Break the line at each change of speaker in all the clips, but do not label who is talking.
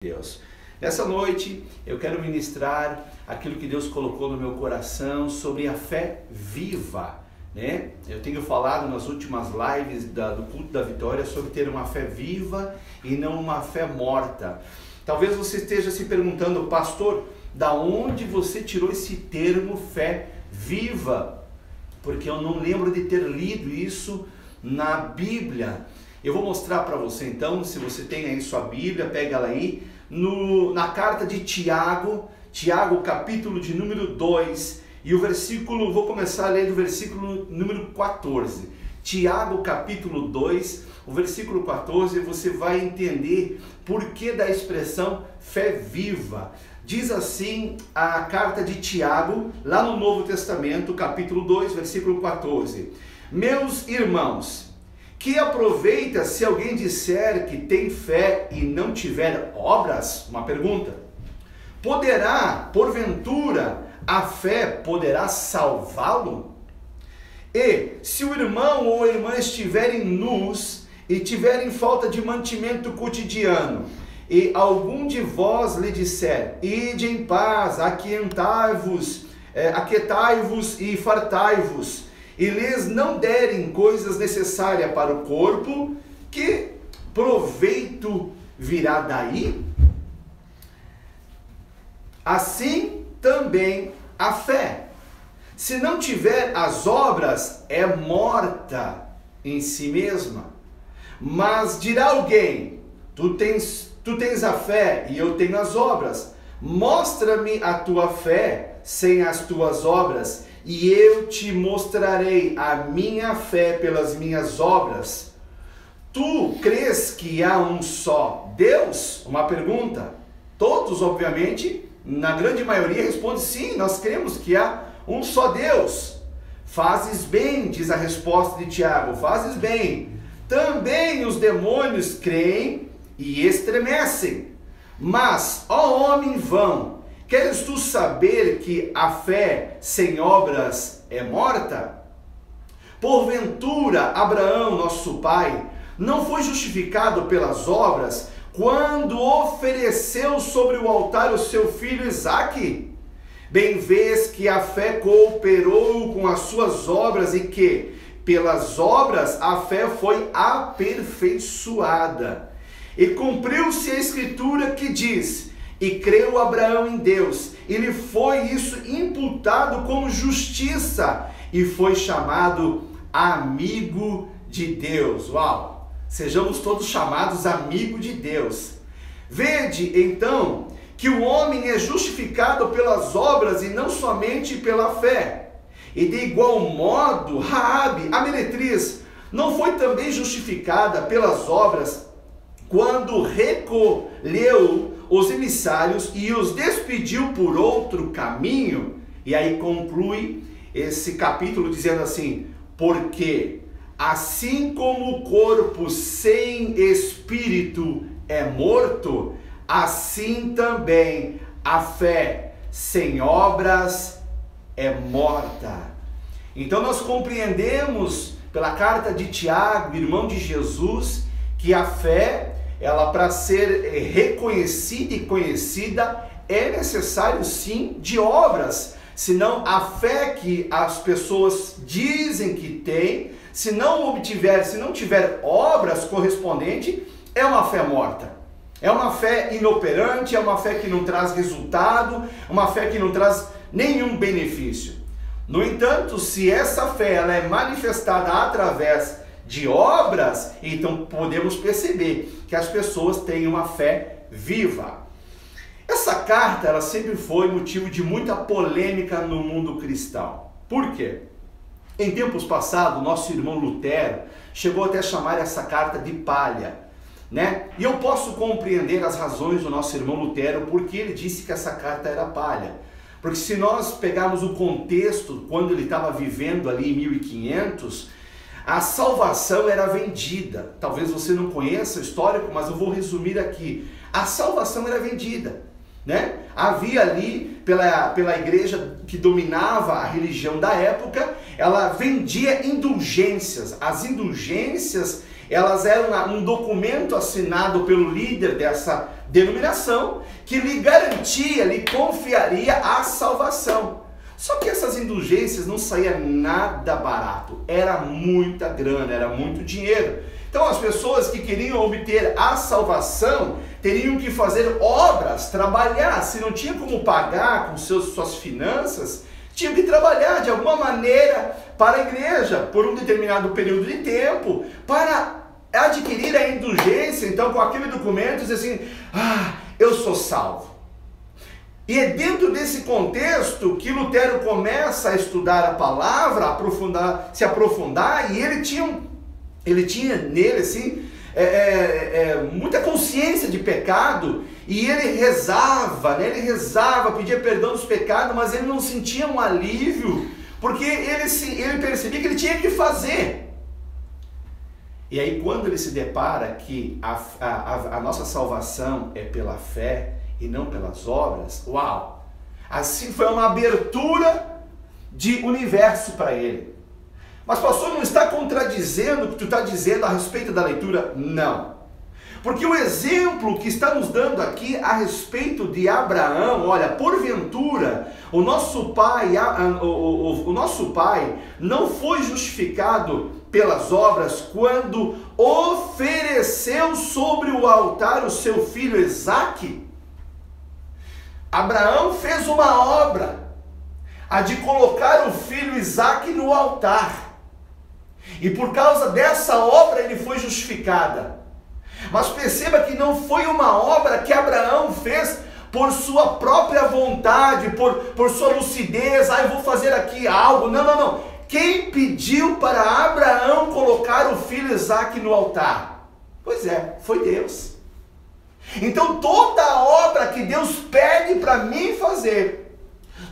Deus. Nessa noite eu quero ministrar aquilo que Deus colocou no meu coração sobre a fé viva, né? Eu tenho falado nas últimas lives do culto da vitória sobre ter uma fé viva e não uma fé morta. Talvez você esteja se perguntando, pastor, da onde você tirou esse termo fé viva? Porque eu não lembro de ter lido isso na Bíblia. Eu vou mostrar para você então, se você tem aí sua Bíblia, pega ela aí, na carta de Tiago, capítulo de número 2, e o versículo, vou começar a ler do versículo número 14. Tiago capítulo 2, o versículo 14, você vai entender por que da expressão fé viva. Diz assim a carta de Tiago, lá no Novo Testamento, capítulo 2, versículo 14. Meus irmãos, que aproveita se alguém disser que tem fé e não tiver obras? Uma pergunta. Poderá, porventura, a fé poderá salvá-lo? E se o irmão ou a irmã estiverem nus e tiverem falta de mantimento cotidiano, e algum de vós lhe disser, ide em paz, aquietai-vos e fartai-vos, e lhes não derem coisas necessárias para o corpo, que proveito virá daí? Assim também a fé, se não tiver as obras, é morta em si mesma. Mas dirá alguém, tu tens a fé e eu tenho as obras, mostra-me a tua fé sem as tuas obras, e eu te mostrarei a minha fé pelas minhas obras. Tu crês que há um só Deus? Uma pergunta. Todos, obviamente, na grande maioria, respondem sim, nós cremos que há um só Deus. Fazes bem, diz a resposta de Tiago, fazes bem. Também os demônios creem e estremecem. Mas, ó homem vão, queres tu saber que a fé sem obras é morta? Porventura, Abraão, nosso pai, não foi justificado pelas obras quando ofereceu sobre o altar o seu filho Isaque? Bem vês que a fé cooperou com as suas obras e que, pelas obras, a fé foi aperfeiçoada. E cumpriu-se a escritura que diz, e creu Abraão em Deus, e lhe foi isso imputado como justiça, e foi chamado amigo de Deus. Uau! Sejamos todos chamados amigo de Deus. Vede, então, que o homem é justificado pelas obras e não somente pela fé. E de igual modo, Raabe, a meretriz, não foi também justificada pelas obras quando recolheu os emissários e os despediu por outro caminho? E aí conclui esse capítulo dizendo assim, porque assim como o corpo sem espírito é morto, assim também a fé sem obras é morta. Então nós compreendemos pela carta de Tiago, irmão de Jesus, que a fé, ela para ser reconhecida e conhecida, é necessário sim de obras. Senão a fé que as pessoas dizem que tem, se não tiver obras correspondentes, é uma fé morta. É uma fé inoperante, é uma fé que não traz resultado, uma fé que não traz nenhum benefício. No entanto, se essa fé ela é manifestada através de obras, então podemos perceber que as pessoas têm uma fé viva. Essa carta ela sempre foi motivo de muita polêmica no mundo cristão. Por quê? Em tempos passados, nosso irmão Lutero chegou até a chamar essa carta de palha, né? E eu posso compreender as razões do nosso irmão Lutero porque ele disse que essa carta era palha. Porque se nós pegarmos o contexto, quando ele estava vivendo ali em 1500, a salvação era vendida. Talvez você não conheça o histórico, mas eu vou resumir aqui. A salvação era vendida, né? Havia ali, pela igreja que dominava a religião da época, ela vendia indulgências. As indulgências elas eram um documento assinado pelo líder dessa denominação que lhe garantia, lhe confiaria a salvação. Só que essas indulgências não saía nada barato, era muita grana, era muito dinheiro. Então as pessoas que queriam obter a salvação teriam que fazer obras, trabalhar. Se não tinha como pagar com suas finanças, tinham que trabalhar de alguma maneira para a igreja, por um determinado período de tempo, para adquirir a indulgência. Então, com aquele documento, diz assim: eu sou salvo. E é dentro desse contexto que Lutero começa a estudar a palavra, se aprofundar, e ele tinha nele assim, muita consciência de pecado, e ele rezava, pedia perdão dos pecados, mas ele não sentia um alívio, porque ele percebia que ele tinha que fazer. E aí quando ele se depara que a nossa salvação é pela fé e não pelas obras, uau! Assim foi uma abertura de universo para ele. Mas pastor, não está contradizendo o que tu está dizendo a respeito da leitura? Não. Porque o exemplo que está nos dando aqui a respeito de Abraão, olha, porventura, o nosso pai não foi justificado pelas obras quando ofereceu sobre o altar o seu filho Isaque? Abraão fez uma obra, a de colocar o filho Isaque no altar. E por causa dessa obra ele foi justificado. Mas perceba que não foi uma obra que Abraão fez por sua própria vontade, por sua lucidez. Eu vou fazer aqui algo. Não. Quem pediu para Abraão colocar o filho Isaque no altar? Pois é, foi Deus. Então toda obra que Deus pede para mim fazer,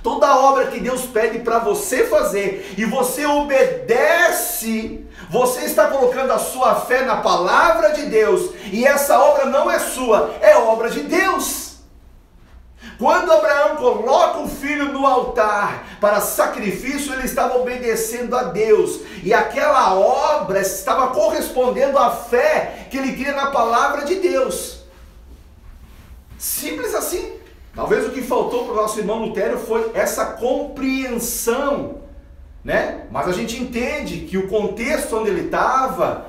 toda obra que Deus pede para você fazer, e você obedece, você está colocando a sua fé na palavra de Deus, e essa obra não é sua, é obra de Deus. Quando Abraão coloca o filho no altar para sacrifício, ele estava obedecendo a Deus, e aquela obra estava correspondendo à fé que ele cria na palavra de Deus. Simples assim. Talvez o que faltou para o nosso irmão Lutero foi essa compreensão, né? Mas a gente entende que o contexto onde ele estava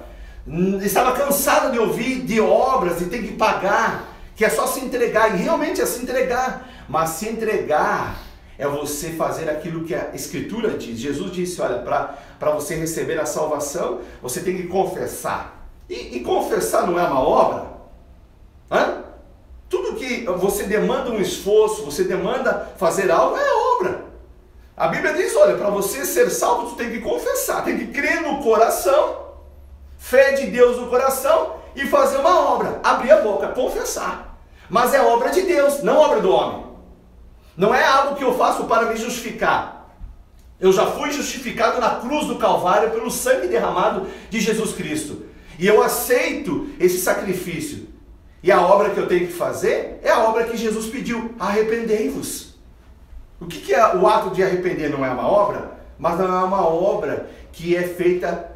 cansado de ouvir de obras, de ter que pagar, que é só se entregar, e realmente é se entregar, mas se entregar é você fazer aquilo que a Escritura diz. Jesus disse, olha, para você receber a salvação, você tem que confessar, e confessar não é uma obra? Tudo que você demanda um esforço, você demanda fazer algo, é obra. A Bíblia diz, olha, para você ser salvo, tu tem que confessar, tem que crer no coração, fé de Deus no coração, e fazer uma obra, abrir a boca, confessar. Mas é obra de Deus, não obra do homem. Não é algo que eu faço para me justificar. Eu já fui justificado na cruz do Calvário pelo sangue derramado de Jesus Cristo. E eu aceito esse sacrifício. E a obra que eu tenho que fazer é a obra que Jesus pediu, arrependei-vos. O que é o ato de arrepender? Não é uma obra? Mas não é uma obra que é feita,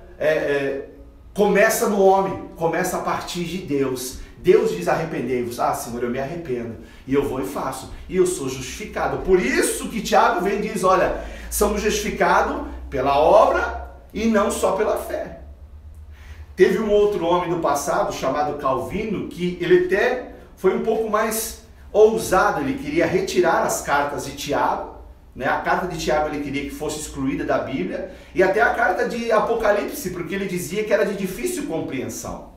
começa no homem, começa a partir de Deus. Deus diz arrependei-vos. Senhor, eu me arrependo, e eu vou e faço, e eu sou justificado. Por isso que Tiago vem e diz, olha, somos justificados pela obra e não só pela fé. Teve um outro homem do passado, chamado Calvino, que ele até foi um pouco mais ousado. Ele queria retirar as cartas de Tiago, né? A carta de Tiago ele queria que fosse excluída da Bíblia, e até a carta de Apocalipse, porque ele dizia que era de difícil compreensão.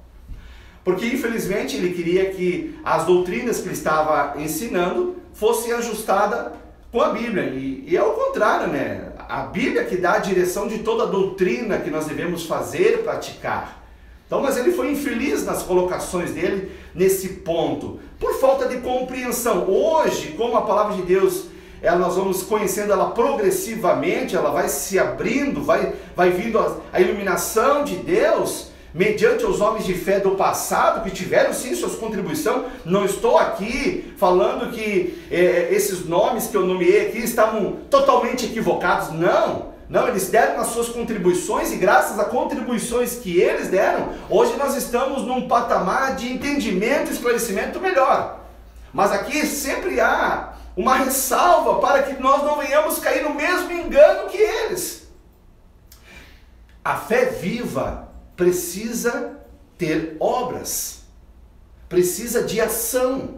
Porque infelizmente ele queria que as doutrinas que ele estava ensinando fossem ajustadas com a Bíblia, e é o contrário, né? A Bíblia que dá a direção de toda a doutrina que nós devemos fazer, praticar. Então, mas ele foi infeliz nas colocações dele nesse ponto, por falta de compreensão. Hoje, como a palavra de Deus, nós vamos conhecendo ela progressivamente, ela vai se abrindo, vai vindo a iluminação de Deus, mediante os homens de fé do passado, que tiveram sim suas contribuições. Não estou aqui falando que esses nomes que eu nomeei aqui estavam totalmente equivocados, não. Não, eles deram as suas contribuições e graças a contribuições que eles deram, hoje nós estamos num patamar de entendimento e esclarecimento melhor. Mas aqui sempre há uma ressalva para que nós não venhamos cair no mesmo engano que eles. A fé viva precisa ter obras, precisa de ação.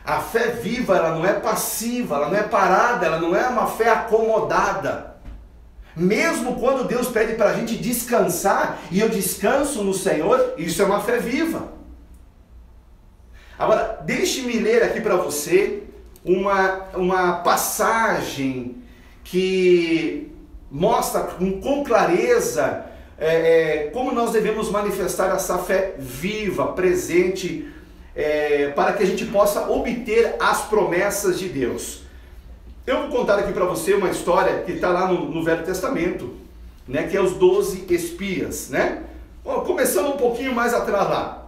A fé viva, ela não é passiva, ela não é parada, ela não é uma fé acomodada. Mesmo quando Deus pede para a gente descansar, e eu descanso no Senhor, isso é uma fé viva. Agora, deixe-me ler aqui para você uma passagem que mostra com clareza como nós devemos manifestar essa fé viva, presente, para que a gente possa obter as promessas de Deus. Eu vou contar aqui para você uma história que está lá no Velho Testamento, né, que é os 12 espias, né? Bom, começando um pouquinho mais atrás lá.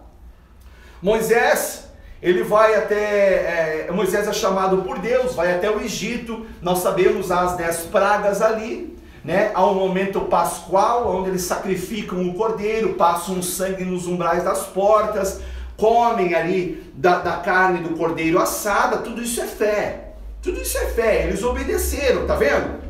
Moisés, ele vai até, Moisés é chamado por Deus, vai até o Egito, nós sabemos as 10 pragas ali, né? Há um momento pascual, onde eles sacrificam o cordeiro, passam sangue nos umbrais das portas, comem ali da carne do cordeiro assada, tudo isso é fé. Tudo isso é fé, eles obedeceram, tá vendo?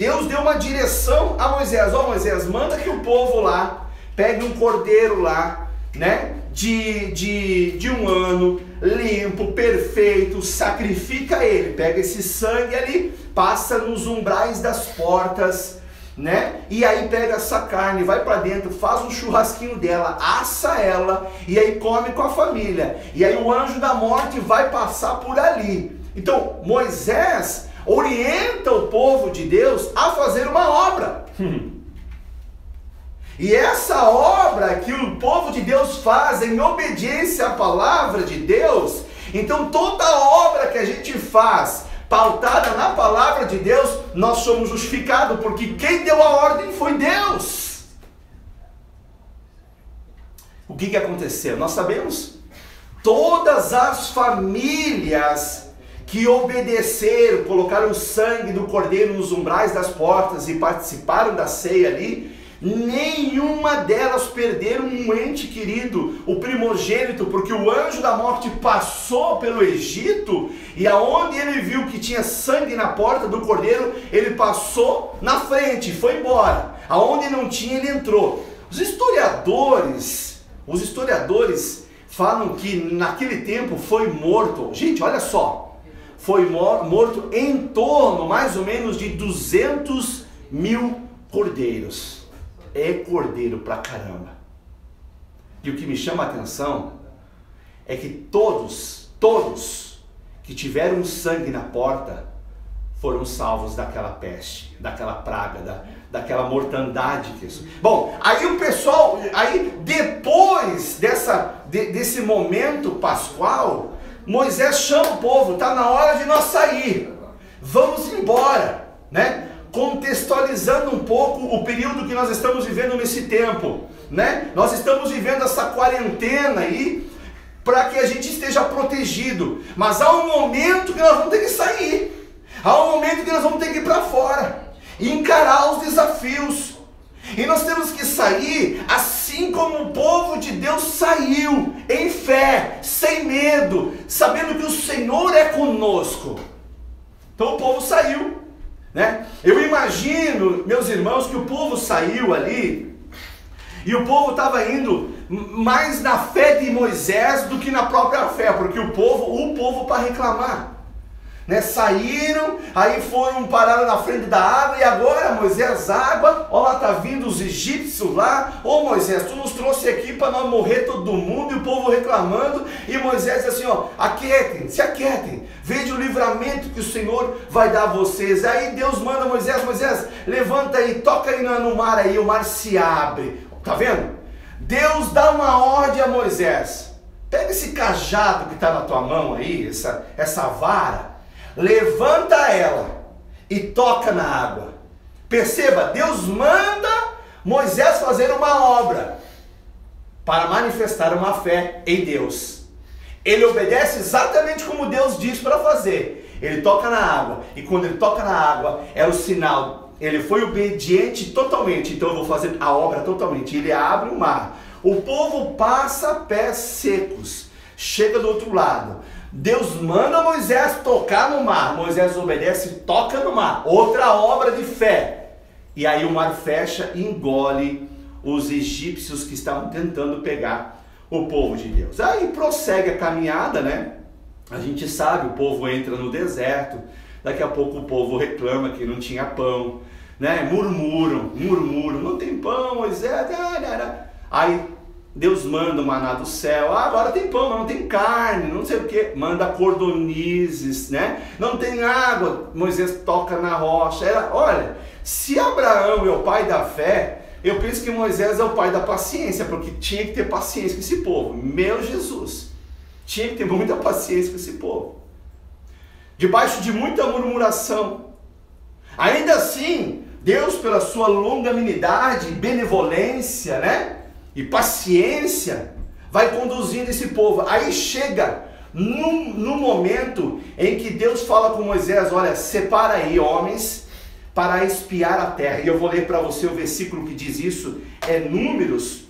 Deus deu uma direção a Moisés, Moisés, manda que o povo lá pegue um cordeiro lá, né? De um ano, limpo, perfeito, sacrifica ele, pega esse sangue ali, passa nos umbrais das portas, né? E aí pega essa carne, vai para dentro, faz um churrasquinho dela, assa ela, e aí come com a família, e aí o anjo da morte vai passar por ali. Então, Moisés orienta o povo de Deus a fazer uma obra. E essa obra que o povo de Deus faz em obediência à palavra de Deus, então toda obra que a gente faz pautada na palavra de Deus, nós somos justificados, porque quem deu a ordem foi Deus. O que aconteceu? Nós sabemos, todas as famílias que obedeceram, colocaram o sangue do cordeiro nos umbrais das portas e participaram da ceia ali, nenhuma delas perderam um ente querido, o primogênito, porque o anjo da morte passou pelo Egito, e aonde ele viu que tinha sangue na porta do cordeiro, ele passou na frente, foi embora. Aonde não tinha, ele entrou. Os historiadores falam que naquele tempo foi morto, gente, olha só, foi morto em torno, mais ou menos, de 200 mil cordeiros. É cordeiro pra caramba. E o que me chama a atenção é que todos que tiveram sangue na porta foram salvos daquela peste, daquela praga, daquela mortandade. Bom, aí o pessoal, depois desse momento pascual, Moisés chama o povo, está na hora de nós sair, vamos embora, né? Contextualizando um pouco o período que nós estamos vivendo nesse tempo, né? Nós estamos vivendo essa quarentena aí, para que a gente esteja protegido, mas há um momento que nós vamos ter que sair, há um momento que nós vamos ter que ir para fora, e encarar os desafios, e nós temos que sair assim como o povo de Deus saiu, em fé, sem medo, sabendo que o Senhor é conosco. Então o povo saiu, né? Eu imagino, meus irmãos, que o povo saiu ali, e o povo estava indo mais na fé de Moisés do que na própria fé, porque o povo para reclamar, né? Saíram, aí foram, pararam na frente da água, e agora Moisés, água, ó lá tá vindo os egípcios lá, ô Moisés, tu nos trouxe aqui para nós morrer todo mundo, e o povo reclamando, e Moisés assim, ó, aquietem, se aquietem, veja o livramento que o Senhor vai dar a vocês. Aí Deus manda Moisés, levanta aí, toca aí no mar aí, o mar se abre, tá vendo? Deus dá uma ordem a Moisés, pega esse cajado que está na tua mão aí, essa vara, levanta ela e toca na água. Perceba, Deus manda Moisés fazer uma obra para manifestar uma fé em Deus. Ele obedece exatamente como Deus diz para fazer. Ele toca na água, e quando ele toca na água, é o sinal ele foi obediente totalmente, então eu vou fazer a obra totalmente. Ele abre o mar, o povo passa pés secos, chega do outro lado. Deus manda Moisés tocar no mar, Moisés obedece e toca no mar, outra obra de fé. E aí o mar fecha e engole os egípcios que estavam tentando pegar o povo de Deus. Aí prossegue a caminhada, né? A gente sabe, o povo entra no deserto, daqui a pouco o povo reclama que não tinha pão, né? Murmuram, não tem pão, Moisés. Aí Deus manda o maná do céu, agora tem pão, mas não tem carne, não sei o que, manda cordonizes, né? Não tem água, Moisés toca na rocha. Olha, se Abraão é o pai da fé, eu penso que Moisés é o pai da paciência, porque tinha que ter paciência com esse povo. Meu Jesus, tinha que ter muita paciência com esse povo. Debaixo de muita murmuração. Ainda assim, Deus, pela sua longanimidade, benevolência, né? E paciência, vai conduzindo esse povo. Aí chega no momento em que Deus fala com Moisés: olha, separa aí homens para espiar a terra. E eu vou ler para você o versículo que diz isso, é Números,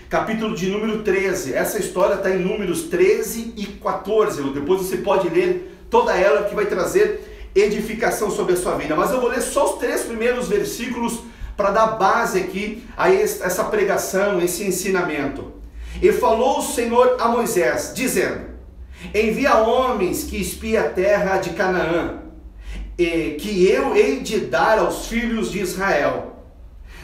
capítulo de número 13. Essa história está em Números 13 e 14. Depois você pode ler toda ela, que vai trazer edificação sobre a sua vida. Mas eu vou ler só os 3 primeiros versículos para dar base aqui a essa pregação, esse ensinamento. E falou o Senhor a Moisés, dizendo: envia homens que espiem a terra de Canaã, que eu hei de dar aos filhos de Israel.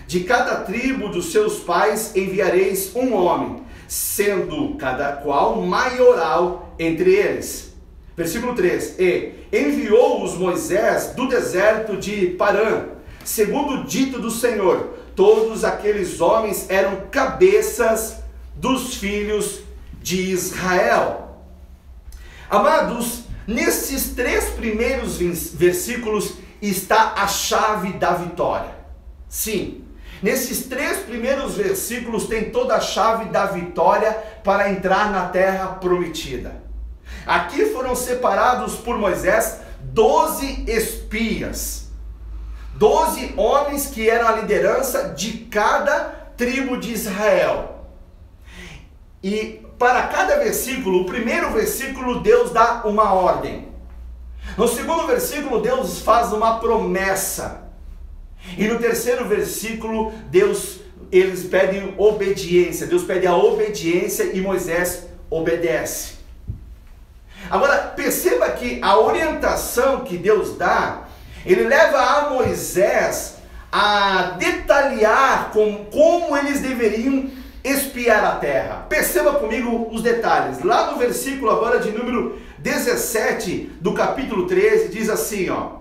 De cada tribo dos seus pais enviareis um homem, sendo cada qual maioral entre eles. Versículo 3. E enviou-os Moisés do deserto de Parã, segundo o dito do Senhor. Todos aqueles homens eram cabeças dos filhos de Israel. Amados, nesses 3 primeiros versículos está a chave da vitória. Sim, nesses 3 primeiros versículos tem toda a chave da vitória para entrar na terra prometida. Aqui foram separados por Moisés 12 espias, 12 homens que eram a liderança de cada tribo de Israel. E para cada versículo, o primeiro versículo Deus dá uma ordem. No segundo versículo Deus faz uma promessa. E no terceiro versículo eles pedem obediência. Deus pede a obediência e Moisés obedece. Agora perceba que a orientação que Deus dá, ele leva a Moisés a detalhar como eles deveriam espiar a terra. Perceba comigo os detalhes. Lá no versículo agora de número 17 do capítulo 13, diz assim, ó: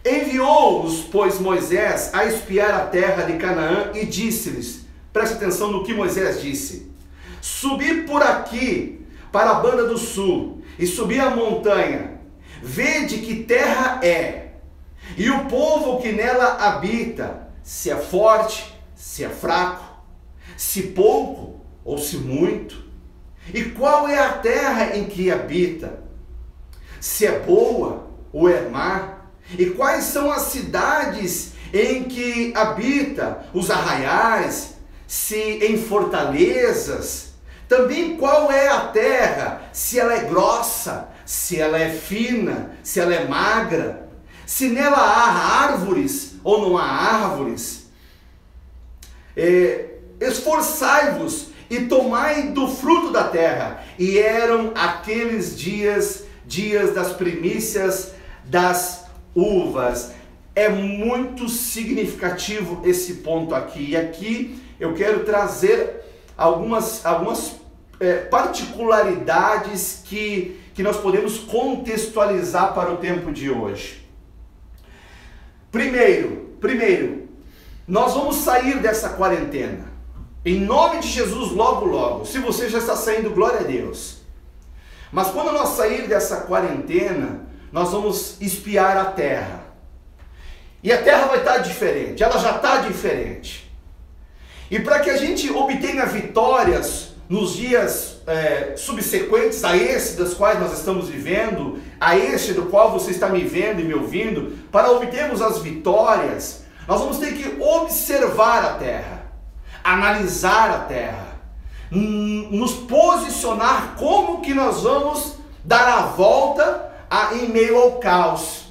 enviou-os, pois, Moisés a espiar a terra de Canaã e disse-lhes, preste atenção no que Moisés disse: subi por aqui para a banda do sul e subi a montanha, vede que terra é, e o povo que nela habita, se é forte, se é fraco, se pouco ou se muito, e qual é a terra em que habita, se é boa ou é má, e quais são as cidades em que habita, os arraiais, se em fortalezas, também qual é a terra, se ela é grossa, se ela é fina, se ela é magra, se nela há árvores ou não há árvores. Esforçai-vos e tomai do fruto da terra. E eram aqueles dias das primícias das uvas. É muito significativo esse ponto aqui. E aqui eu quero trazer algumas particularidades que nós podemos contextualizar para o tempo de hoje. Primeiro, nós vamos sair dessa quarentena. Em nome de Jesus, logo, logo. Se você já está saindo, glória a Deus. Mas quando nós sair dessa quarentena, nós vamos espiar a terra. E a terra vai estar diferente, ela já está diferente. E para que a gente obtenha vitórias nos dias subsequentes a esse das quais nós estamos vivendo, a este do qual você está me vendo e me ouvindo, para obtermos as vitórias, nós vamos ter que observar a terra, analisar a terra, nos posicionar como que nós vamos dar a volta em meio ao caos.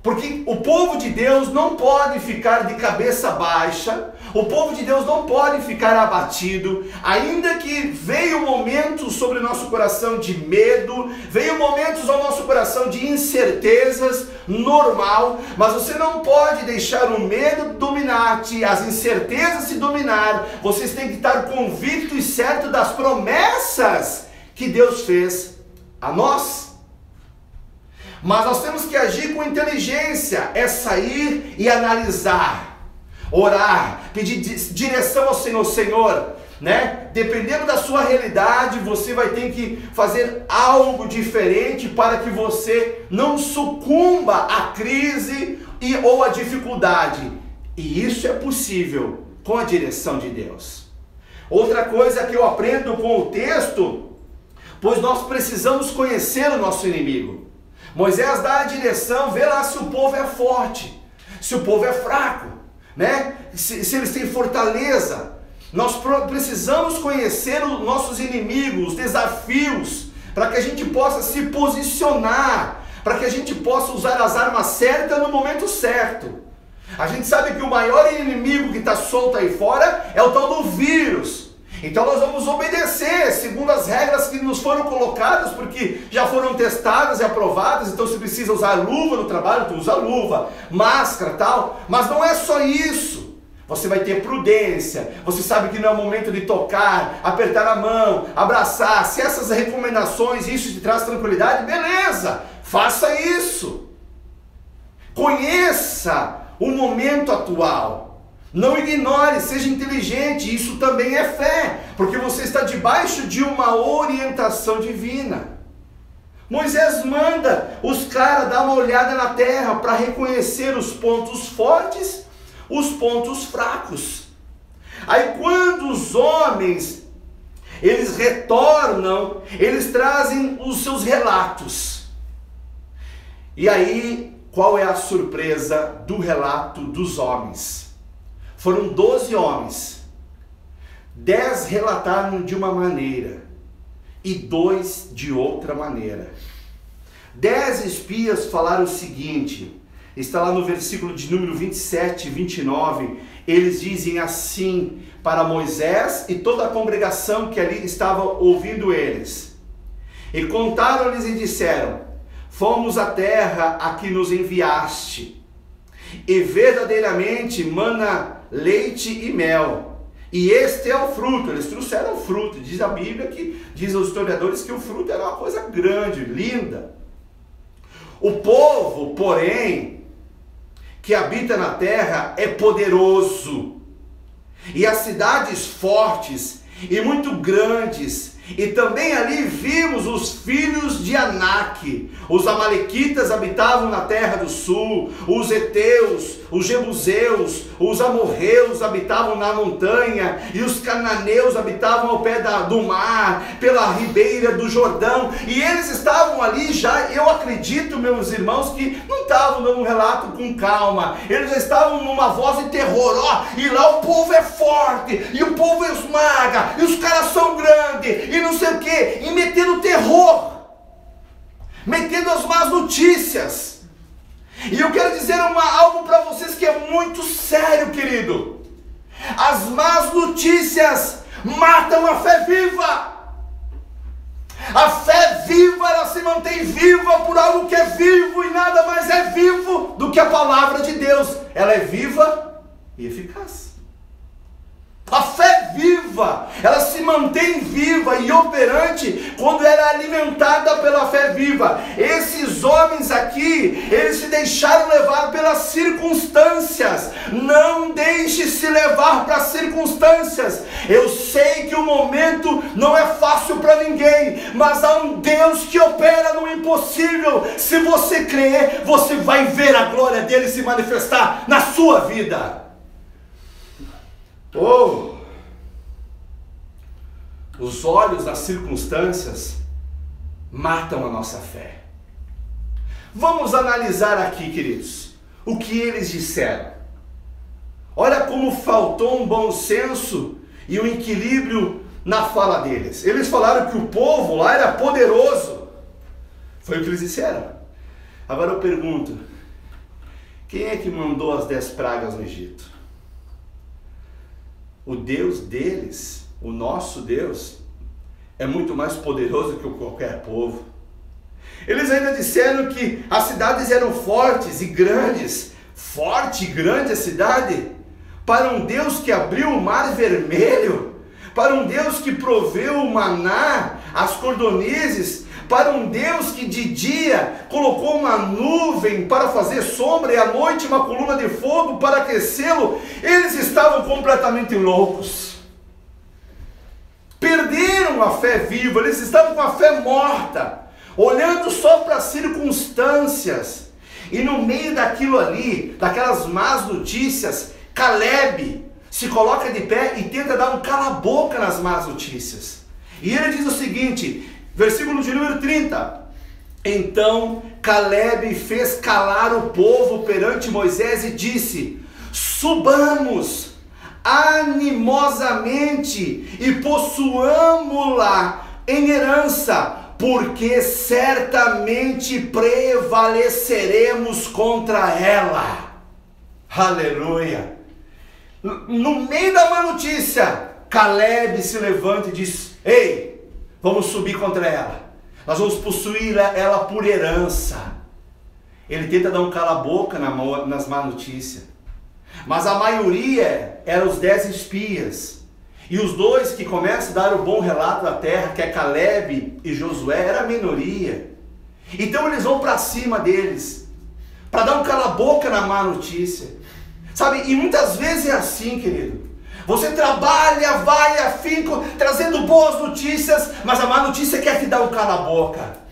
Porque o povo de Deus não pode ficar de cabeça baixa, o povo de Deus não pode ficar abatido, ainda que veio momentos sobre o nosso coração de medo, veio momentos ao nosso coração de incertezas, normal, mas você não pode deixar o medo dominar-te, as incertezas se dominar. Vocês têm que estar convictos e certos das promessas que Deus fez a nós. Mas nós temos que agir com inteligência, é sair e analisar, orar, pedir direção ao Senhor. Senhor, né? Dependendo da sua realidade, você vai ter que fazer algo diferente para que você não sucumba à crise ou à dificuldade. E isso é possível com a direção de Deus. Outra coisa que eu aprendo com o texto, pois nós precisamos conhecer o nosso inimigo. Moisés dá a direção, vê lá se o povo é forte, se o povo é fraco, né? Se eles têm fortaleza. Nós precisamos conhecer os nossos inimigos, os desafios, para que a gente possa se posicionar, para que a gente possa usar as armas certas no momento certo. A gente sabe que o maior inimigo que está solto aí fora é o tal do vírus. Então nós vamos obedecer segundo as regras que nos foram colocadas, porque já foram testadas e aprovadas. Então se precisa usar luva no trabalho, tu usa luva, máscara, tal. Mas não é só isso. Você vai ter prudência. Você sabe que não é o momento de tocar, apertar a mão, abraçar. Se essas recomendações, isso te traz tranquilidade, beleza, faça isso. Conheça o momento atual. Não ignore, seja inteligente, isso também é fé, porque você está debaixo de uma orientação divina. Moisés manda os caras dar uma olhada na terra para reconhecer os pontos fortes, os pontos fracos. Aí quando os homens, eles retornam, eles trazem os seus relatos. E aí, qual é a surpresa do relato dos homens? Foram 12 homens, 10 relataram de uma maneira e 2 de outra maneira. 10 espias falaram o seguinte, está lá no versículo de número 27 e 29, eles dizem assim para Moisés e toda a congregação que ali estava ouvindo eles. E contaram-lhes e disseram, fomos à terra a que nos enviaste, e verdadeiramente mana leite e mel, e este é o fruto. Eles trouxeram o fruto. Diz a Bíblia, diz os historiadores, que o fruto era uma coisa grande, linda. O povo, porém, que habita na terra é poderoso, e as cidades fortes e muito grandes. E também ali vimos os filhos de Anak. Os amalequitas habitavam na terra do sul, os heteus, os jebuseus, os amorreus habitavam na montanha, e os cananeus habitavam ao pé do mar, pela ribeira do Jordão. E eles estavam ali já, eu acredito, meus irmãos, que não estavam dando um relato com calma, eles já estavam numa voz de terror. E lá o povo é forte, e o povo esmaga, e os caras são grandes, e não sei o que, e metendo terror, metendo as más notícias. E eu quero dizer algo para vocês que é muito sério, querido. As más notícias matam a fé viva. A fé viva, ela se mantém viva por algo que é vivo, e nada mais é vivo do que a palavra de Deus. Ela é viva e eficaz. A fé viva, ela se mantém viva e operante quando ela é alimentada pela fé viva. Esses homens aqui, eles se deixaram levar pelas circunstâncias. Não deixe se levar para as circunstâncias. Eu sei que o momento não é fácil para ninguém, mas há um Deus que opera no impossível. Se você crer, você vai ver a glória dele se manifestar na sua vida. Os olhos das circunstâncias matam a nossa fé. Vamos analisar aqui, queridos, o que eles disseram. Olha como faltou um bom senso e um equilíbrio na fala deles. Eles falaram que o povo lá era poderoso. Foi o que eles disseram. Agora eu pergunto, quem é que mandou as 10 pragas no Egito? O Deus deles, o nosso Deus, é muito mais poderoso que qualquer povo. Eles ainda disseram que as cidades eram fortes e grandes. Forte e grande a cidade? Para um Deus que abriu o mar vermelho? Para um Deus que proveu o maná, as cordonizes? Para um Deus que de dia colocou uma nuvem para fazer sombra e à noite uma coluna de fogo para aquecê-lo? Eles estavam completamente loucos. Perderam a fé viva, eles estavam com a fé morta, olhando só para as circunstâncias. E no meio daquilo ali, daquelas más notícias, Caleb se coloca de pé e tenta dar um cala-boca nas más notícias. E ele diz o seguinte, versículo de número 30. Então Caleb fez calar o povo perante Moisés e disse: subamos animosamente e possuamo-la em herança, porque certamente prevaleceremos contra ela. Aleluia! No meio da má notícia, Caleb se levanta e diz: ei, vamos subir contra ela. Nós vamos possuir ela por herança. Ele tenta dar um cala-boca nas má notícias. Mas a maioria eram os 10 espias. E os 2 que começam a dar o bom relato da terra, que é Caleb e Josué, era a minoria. Então eles vão para cima deles, para dar um cala-boca na má notícia. Sabe, e muitas vezes é assim, querido. Você trabalha, vai afinco, trazendo boas notícias, mas a má notícia quer te dar um cala-boca.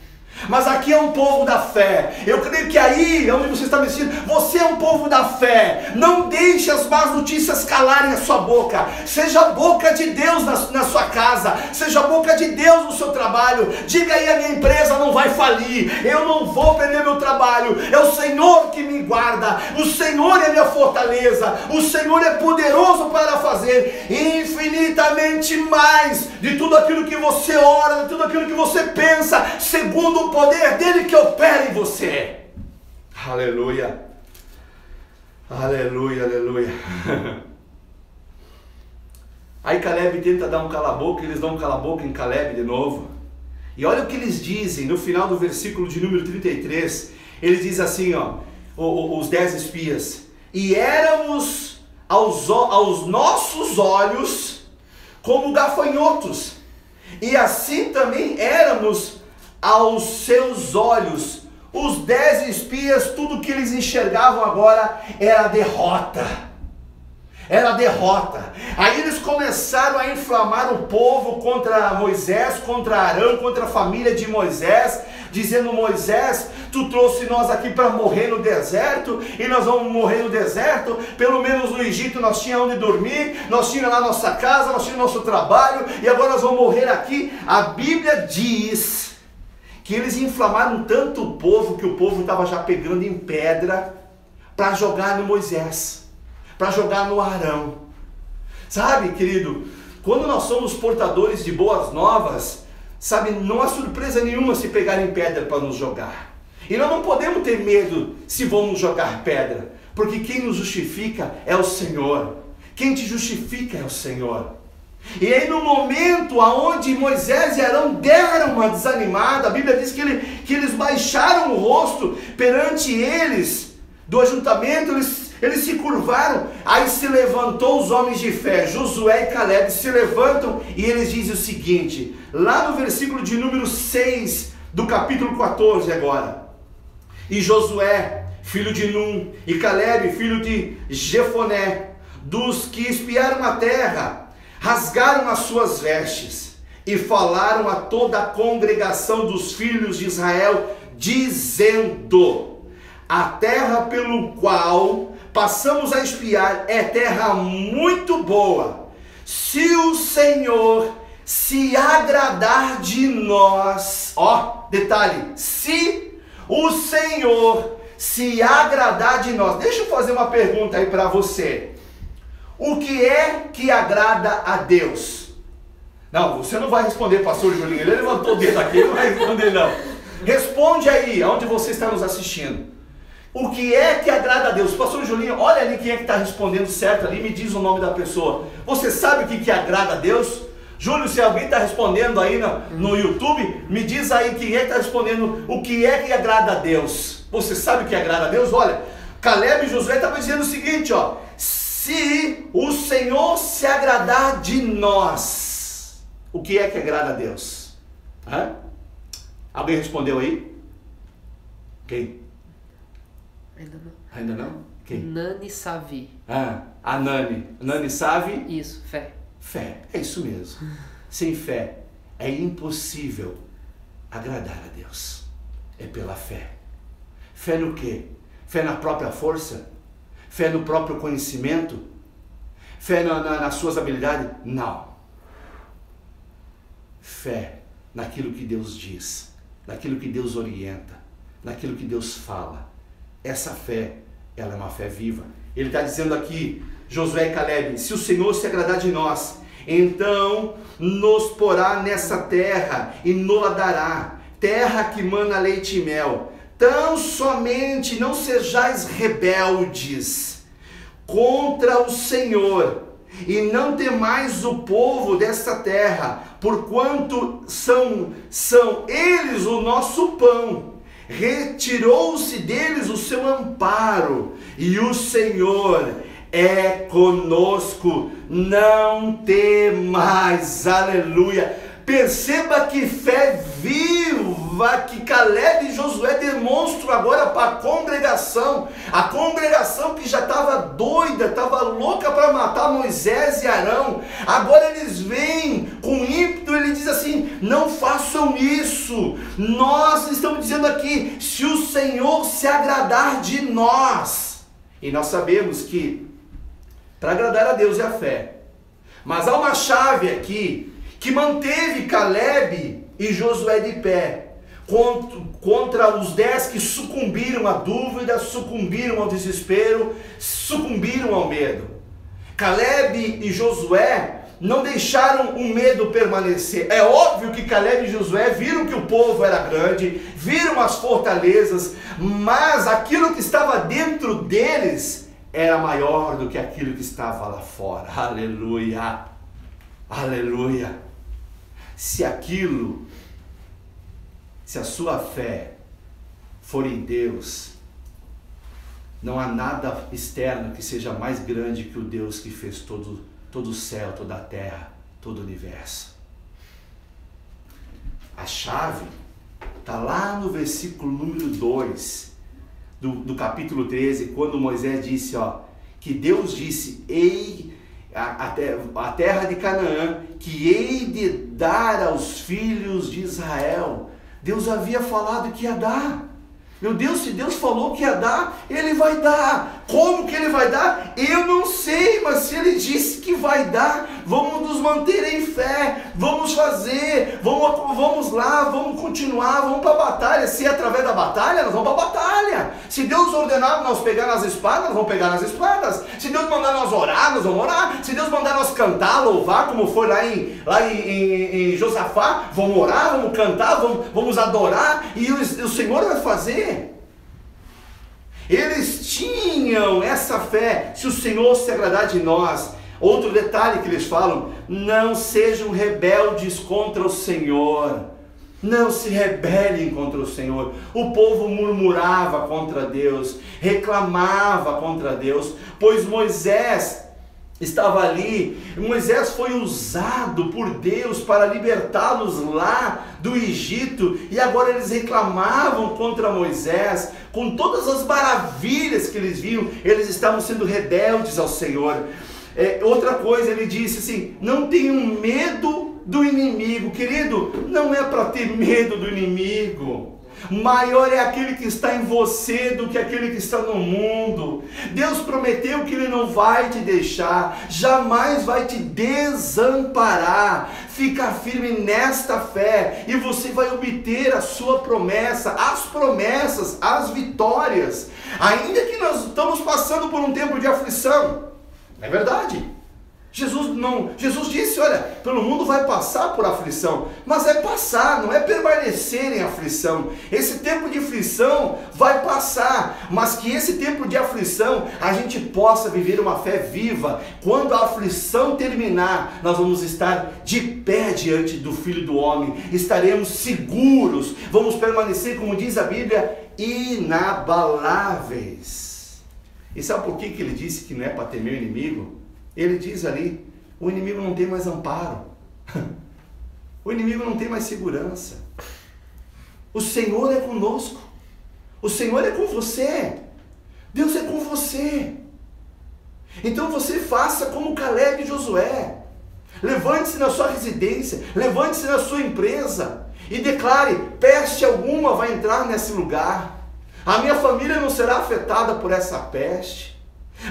Mas aqui é um povo da fé. Eu creio que aí, onde você está me assistindo, você é um povo da fé. Não deixe as más notícias calarem a sua boca. Seja a boca de Deus na sua casa. Seja a boca de Deus no seu trabalho. Diga aí: a minha empresa não vai falir. Eu não vou perder meu trabalho. É o Senhor que me guarda. O Senhor é minha fortaleza. O Senhor é poderoso para fazer infinitamente mais de tudo aquilo que você ora, de tudo aquilo que você pensa, segundo o poder dele que opera em você. Aleluia, aleluia, aleluia. Aí Caleb tenta dar um cala-boca, eles dão um cala-boca em Caleb de novo. E olha o que eles dizem no final do versículo de número 33. Eles dizem assim, ó, os 10 espias: e éramos aos nossos olhos como gafanhotos, e assim também éramos aos seus olhos. Os 10 espias, tudo que eles enxergavam agora era derrota. Era derrota. Aí eles começaram a inflamar o povo contra Moisés, contra Arão, contra a família de Moisés, dizendo: Moisés, tu trouxe nós aqui para morrer no deserto, e nós vamos morrer no deserto. Pelo menos no Egito nós tínhamos onde dormir, nós tínhamos lá nossa casa, nós tínhamos nosso trabalho, e agora nós vamos morrer aqui. A Bíblia diz que eles inflamaram tanto o povo, que o povo estava já pegando em pedra para jogar no Moisés, para jogar no Arão. Sabe, querido, quando nós somos portadores de boas novas, sabe, não há surpresa nenhuma se pegarem pedra para nos jogar. E nós não podemos ter medo se vão nos jogar pedra, porque quem nos justifica é o Senhor. Quem te justifica é o Senhor. E aí no momento aonde Moisés e Arão deram uma desanimada, a Bíblia diz que eles baixaram o rosto perante eles do ajuntamento, eles se curvaram. Aí se levantou os homens de fé, Josué e Caleb se levantam e eles dizem o seguinte, lá no versículo de número 6 do capítulo 14 agora: e Josué, filho de Num, e Caleb, filho de Jefoné, dos que espiaram a terra, rasgaram as suas vestes e falaram a toda a congregação dos filhos de Israel, dizendo: a terra pelo qual passamos a espiar é terra muito boa. Se o Senhor se agradar de nós, ó, detalhe, se o Senhor se agradar de nós. Deixa eu fazer uma pergunta aí para você. O que é que agrada a Deus? Não, você não vai responder, pastor Julinho, ele levantou o dedo aqui, ele não vai responder não. Responde aí, onde você está nos assistindo. O que é que agrada a Deus? Pastor Julinho, olha ali quem é que está respondendo certo ali, me diz o nome da pessoa. Você sabe o que agrada a Deus? Júlio, se alguém está respondendo aí no YouTube, me diz aí quem é que está respondendo o que é que agrada a Deus. Você sabe o que agrada a Deus? Olha, Caleb e Josué estavam dizendo o seguinte, ó. Se o Senhor se agradar de nós, o que é que agrada a Deus? Hã? Alguém respondeu aí? Quem?
Ainda não.
Ainda não? Quem?
Nani Savi.
A Nani. Nani Savi?
Isso, fé.
Fé, é isso mesmo. Sem fé é impossível agradar a Deus. É pela fé. Fé no quê? Fé na própria força? Fé no próprio conhecimento? Fé nas suas habilidades? Não. Fé naquilo que Deus diz, naquilo que Deus orienta, naquilo que Deus fala. Essa fé, ela é uma fé viva. Ele está dizendo aqui, Josué e Caleb, se o Senhor se agradar de nós, então nos porá nessa terra e nos dará, terra que mana leite e mel. Tão somente não sejais rebeldes contra o Senhor, e não temais o povo desta terra, porquanto são eles o nosso pão. Retirou-se deles o seu amparo, e o Senhor é conosco, não temais, aleluia. Perceba que fé viva que Caleb e Josué demonstram agora para a congregação que já estava doida, estava louca para matar Moisés e Arão. Agora eles vêm com ímpeto, ele diz assim, não façam isso. Nós estamos dizendo aqui, se o Senhor se agradar de nós. E nós sabemos que para agradar a Deus é a fé. Mas há uma chave aqui que manteve Caleb e Josué de pé contra os 10 que sucumbiram à dúvida, sucumbiram ao desespero, sucumbiram ao medo. Caleb e Josué não deixaram o medo permanecer. É óbvio que Caleb e Josué viram que o povo era grande, viram as fortalezas, mas aquilo que estava dentro deles era maior do que aquilo que estava lá fora. Aleluia! Aleluia! Se a sua fé for em Deus, não há nada externo que seja mais grande que o Deus que fez todo o céu, toda a terra, todo o universo. A chave está lá no versículo número 2 do capítulo 13, quando Moisés disse, ó, que Deus disse, a terra de Canaã, que hei de dar aos filhos de Israel. Deus havia falado que ia dar. Meu Deus, se Deus falou que ia dar, Ele vai dar. Como que Ele vai dar? Eu não sei, mas se Ele disse que vai dar, vamos nos manter em fé, vamos fazer, vamos lá, vamos continuar, vamos para a batalha. Se é através da batalha, nós vamos para a batalha. Se Deus ordenar nós pegar nas espadas, nós vamos pegar nas espadas. Se Deus mandar nós orar, nós vamos orar. Se Deus mandar nós cantar, louvar, como foi lá em Josafá, vamos orar, vamos cantar, vamos adorar, e o Senhor vai fazer. Eles tinham essa fé, se o Senhor se agradar de nós. Outro detalhe que eles falam, não sejam rebeldes contra o Senhor. Não se rebelem contra o Senhor. O povo murmurava contra Deus, reclamava contra Deus, pois Moisés estava ali. Moisés foi usado por Deus para libertá-los lá do Egito, e agora eles reclamavam contra Moisés, com todas as maravilhas que eles viam, eles estavam sendo rebeldes ao Senhor. Outra coisa, ele disse assim, não tenham medo do inimigo. Querido, não é para ter medo do inimigo. Maior é aquele que está em você do que aquele que está no mundo. Deus prometeu que Ele não vai te deixar, jamais vai te desamparar. Fica firme nesta fé e você vai obter a sua promessa, as promessas, as vitórias. Ainda que nós estamos passando por um tempo de aflição, é verdade. Jesus disse, olha, pelo mundo vai passar por aflição, mas é passar, não é permanecer em aflição. Esse tempo de aflição vai passar, mas que esse tempo de aflição a gente possa viver uma fé viva. Quando a aflição terminar, nós vamos estar de pé diante do Filho do Homem, estaremos seguros, vamos permanecer, como diz a Bíblia, inabaláveis. E sabe por que ele disse que não é para temer o inimigo? Ele diz ali, o inimigo não tem mais amparo, o inimigo não tem mais segurança, o Senhor é conosco, o Senhor é com você, Deus é com você. Então você faça como Caleb e Josué, levante-se na sua residência, levante-se na sua empresa e declare, peste alguma vai entrar nesse lugar, a minha família não será afetada por essa peste,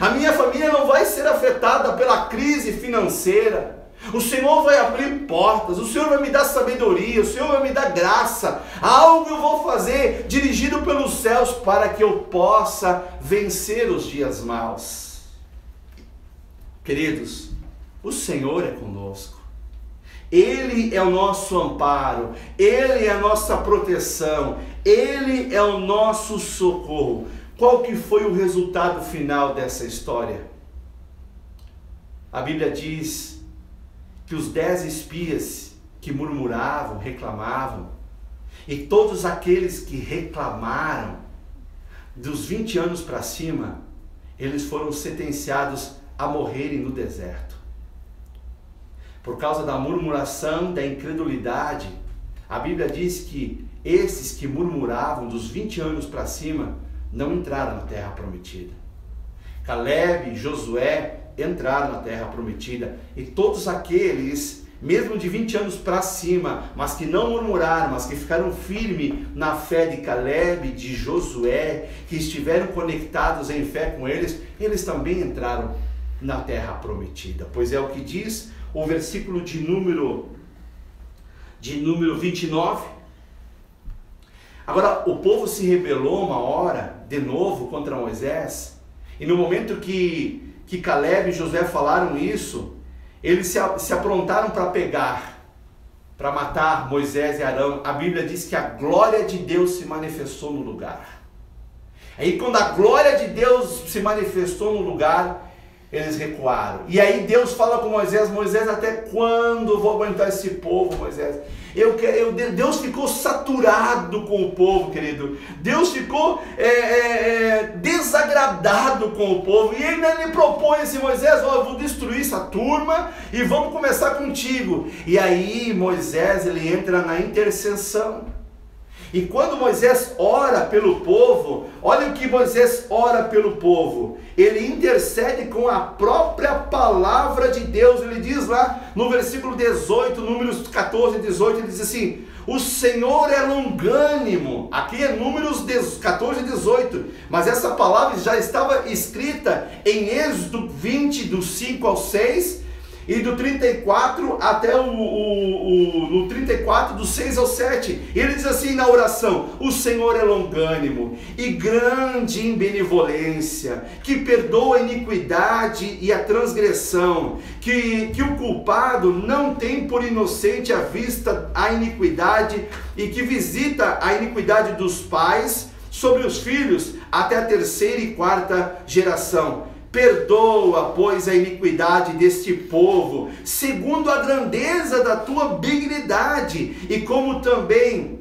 a minha família não vai ser afetada pela crise financeira. O Senhor vai abrir portas, o Senhor vai me dar sabedoria, o Senhor vai me dar graça. Algo eu vou fazer dirigido pelos céus para que eu possa vencer os dias maus. Queridos, o Senhor é conosco. Ele é o nosso amparo, Ele é a nossa proteção, Ele é o nosso socorro. Qual que foi o resultado final dessa história? A Bíblia diz que os 10 espias que murmuravam, reclamavam, e todos aqueles que reclamaram, dos 20 anos para cima, eles foram sentenciados a morrerem no deserto. Por causa da murmuração, da incredulidade, a Bíblia diz que esses que murmuravam dos 20 anos para cima, não entraram na terra prometida. Caleb e Josué entraram na terra prometida, e todos aqueles, mesmo de 20 anos para cima, mas que não murmuraram, mas que ficaram firmes na fé de Caleb, de Josué, que estiveram conectados em fé com eles, eles também entraram na terra prometida. Pois é o que diz o versículo de número 29. Agora, o povo se rebelou uma hora, de novo, contra Moisés, e no momento que Caleb e Josué falaram isso, eles se aprontaram para pegar, para matar Moisés e Arão. A Bíblia diz que a glória de Deus se manifestou no lugar. Aí quando a glória de Deus se manifestou no lugar, eles recuaram. E aí Deus fala com Moisés, Moisés, até quando eu vou aguentar esse povo, Moisés? Deus ficou saturado com o povo, querido. Deus ficou desagradado com o povo. E ele propõe assim, Moisés, eu vou destruir essa turma e vamos começar contigo. E aí Moisés, ele entra na intercessão. E quando Moisés ora pelo povo, olha o que Moisés ora pelo povo. Ele intercede com a própria palavra de Deus. Ele diz lá no versículo 18, números 14 e 18, ele diz assim, o Senhor é longânimo. Aqui é números 14 e 18, mas essa palavra já estava escrita em Êxodo 20, do 5 ao 6, e do 34 até no 34, do 6 ao 7, ele diz assim na oração, o Senhor é longânimo e grande em benevolência, que perdoa a iniquidade e a transgressão, que o culpado não tem por inocente à vista a iniquidade, e que visita a iniquidade dos pais sobre os filhos até a 3ª e 4ª geração. Perdoa, pois, a iniquidade deste povo, segundo a grandeza da tua benignidade, e como também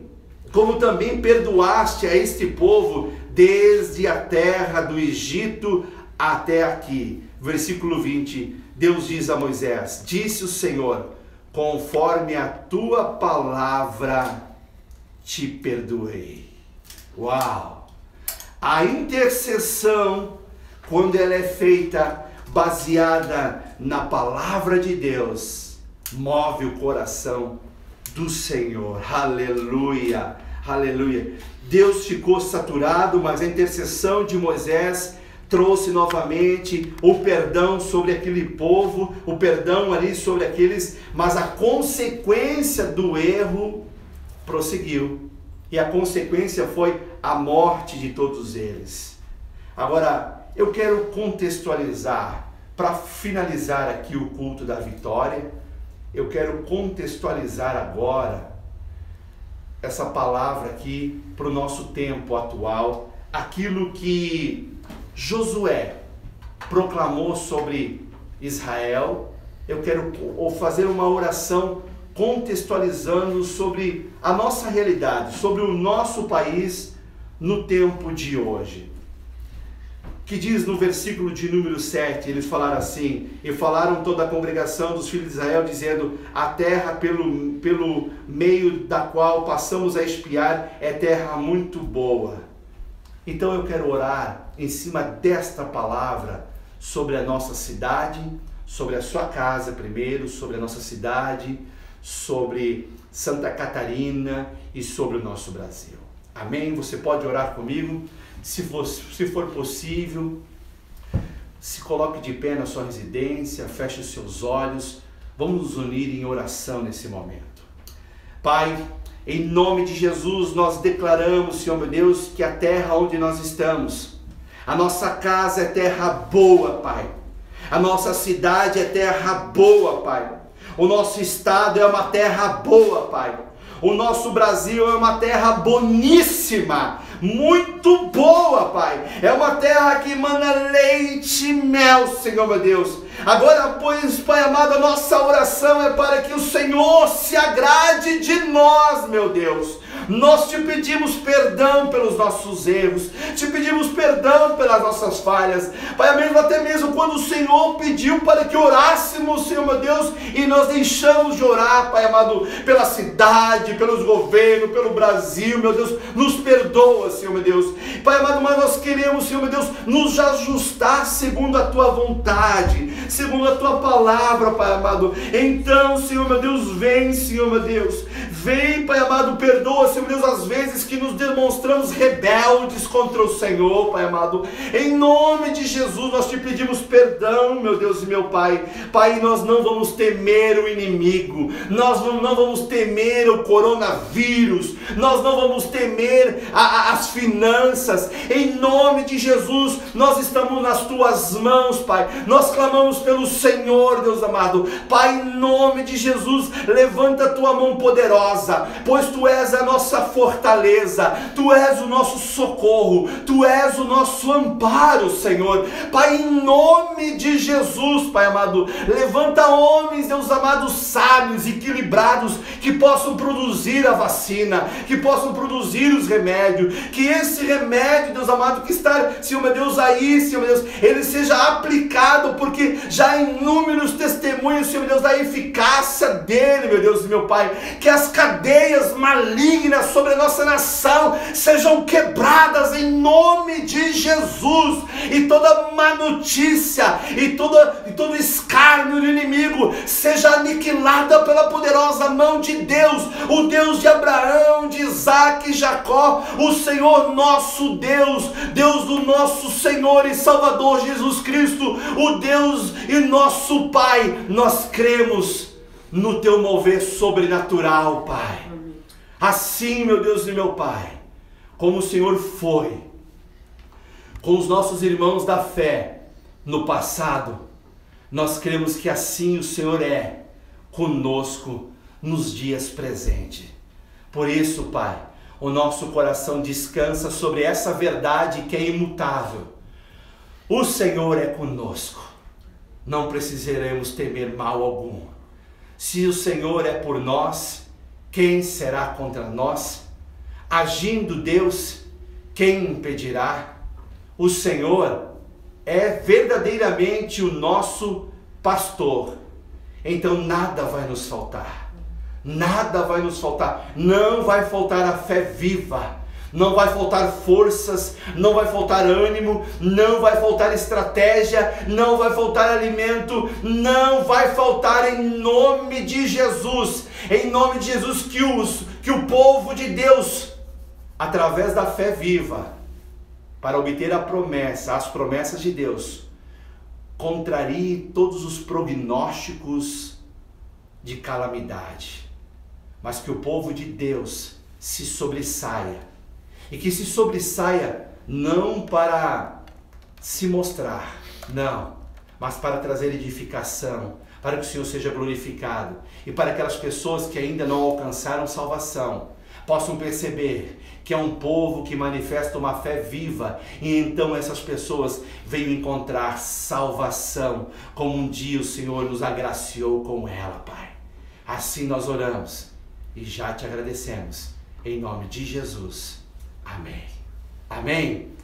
perdoaste a este povo desde a terra do Egito até aqui. Versículo 20, Deus diz a Moisés, disse o Senhor, conforme a tua palavra te perdoei. Uau! A intercessão, quando ela é feita baseada na palavra de Deus, move o coração do Senhor. Aleluia, Aleluia. Deus ficou saturado, mas a intercessão de Moisés trouxe novamente o perdão sobre aquele povo, o perdão ali sobre aqueles, mas a consequência do erro prosseguiu. E a consequência foi a morte de todos eles. Agora, eu quero contextualizar, para finalizar aqui o culto da vitória, eu quero contextualizar agora essa palavra aqui para o nosso tempo atual, aquilo que Josué proclamou sobre Israel. Eu quero fazer uma oração contextualizando sobre a nossa realidade, sobre o nosso país no tempo de hoje. Que diz no versículo de número 7, eles falaram assim: e falaram toda a congregação dos filhos de Israel, dizendo: a terra pelo meio da qual passamos a espiar é terra muito boa. Então eu quero orar em cima desta palavra sobre a nossa cidade, sobre a sua casa primeiro, sobre a nossa cidade, sobre Santa Catarina e sobre o nosso Brasil. Amém? Você pode orar comigo? Se for possível, se coloque de pé na sua residência, feche os seus olhos, vamos nos unir em oração nesse momento. Pai, em nome de Jesus, nós declaramos, Senhor meu Deus, que a terra onde nós estamos, a nossa casa é terra boa, Pai. A nossa cidade é terra boa, Pai. O nosso estado é uma terra boa, Pai. O nosso Brasil é uma terra boníssima, muito boa, Pai. É uma terra que emana leite e mel, Senhor meu Deus. Agora, pois, Pai amado, a nossa oração é para que o Senhor se agrade de nós, meu Deus. Nós te pedimos perdão pelos nossos erros, te pedimos perdão pelas nossas falhas, Pai, até mesmo quando o Senhor pediu para que orássemos, Senhor meu Deus, e nós deixamos de orar, Pai amado, pela cidade, pelos governos, pelo Brasil, meu Deus, nos perdoa, Senhor meu Deus, Pai amado, mas nós queremos, Senhor meu Deus, nos ajustar segundo a Tua vontade, segundo a Tua palavra, Pai amado. Então, Senhor meu Deus, vem, Senhor meu Deus, vem, Pai amado, perdoa, Senhor meu Deus, as vezes que nos demonstramos rebeldes contra o Senhor, Pai amado. Em nome de Jesus, nós te pedimos perdão, meu Deus e meu Pai. Pai, nós não vamos temer o inimigo, nós não vamos temer o coronavírus, nós não vamos temer as finanças. Em nome de Jesus, nós estamos nas Tuas mãos, Pai. Nós clamamos pelo Senhor, Deus amado. Pai, em nome de Jesus, levanta a Tua mão poderosa, pois Tu és a nossa fortaleza, Tu és o nosso socorro, Tu és o nosso amparo, Senhor. Pai, em nome de Jesus, Pai amado, levanta homens, Deus amado, sábios, equilibrados, que possam produzir a vacina, que possam produzir os remédios, que esse remédio, Deus amado, que está, Senhor meu Deus, aí, Senhor meu Deus, ele seja aplicado, porque já há inúmeros testemunhos, Senhor meu Deus, da eficácia dele, meu Deus e meu Pai. Que as cadeias malignas sobre a nossa nação sejam quebradas em nome de Jesus, e toda má notícia e todo escárnio do inimigo seja aniquilada pela poderosa mão de Deus, o Deus de Abraão, de Isaac e Jacó, o Senhor nosso Deus, Deus do nosso Senhor e Salvador Jesus Cristo, o Deus e nosso Pai. Nós cremos no Teu mover sobrenatural, Pai. Assim, meu Deus e meu Pai, como o Senhor foi com os nossos irmãos da fé no passado, nós cremos que assim o Senhor é conosco nos dias presentes. Por isso, Pai, o nosso coração descansa sobre essa verdade que é imutável. O Senhor é conosco, não precisaremos temer mal algum. Se o Senhor é por nós, quem será contra nós? Agindo Deus, quem impedirá? O Senhor é verdadeiramente o nosso pastor, então nada vai nos faltar, nada vai nos faltar. Não vai faltar a fé viva, não vai faltar forças, não vai faltar ânimo, não vai faltar estratégia, não vai faltar alimento, não vai faltar, em nome de Jesus. Em nome de Jesus, que o povo de Deus através da fé viva, para obter a promessa, as promessas de Deus, contrarie todos os prognósticos de calamidade, mas que o povo de Deus se sobressaia, e que se sobressaia não para se mostrar, não, mas para trazer edificação, para que o Senhor seja glorificado, e para aquelas pessoas que ainda não alcançaram salvação, possam perceber que é um povo que manifesta uma fé viva, e então essas pessoas venham encontrar salvação, como um dia o Senhor nos agraciou com ela, Pai. Assim nós oramos e já te agradecemos, em nome de Jesus. Amém. Amém.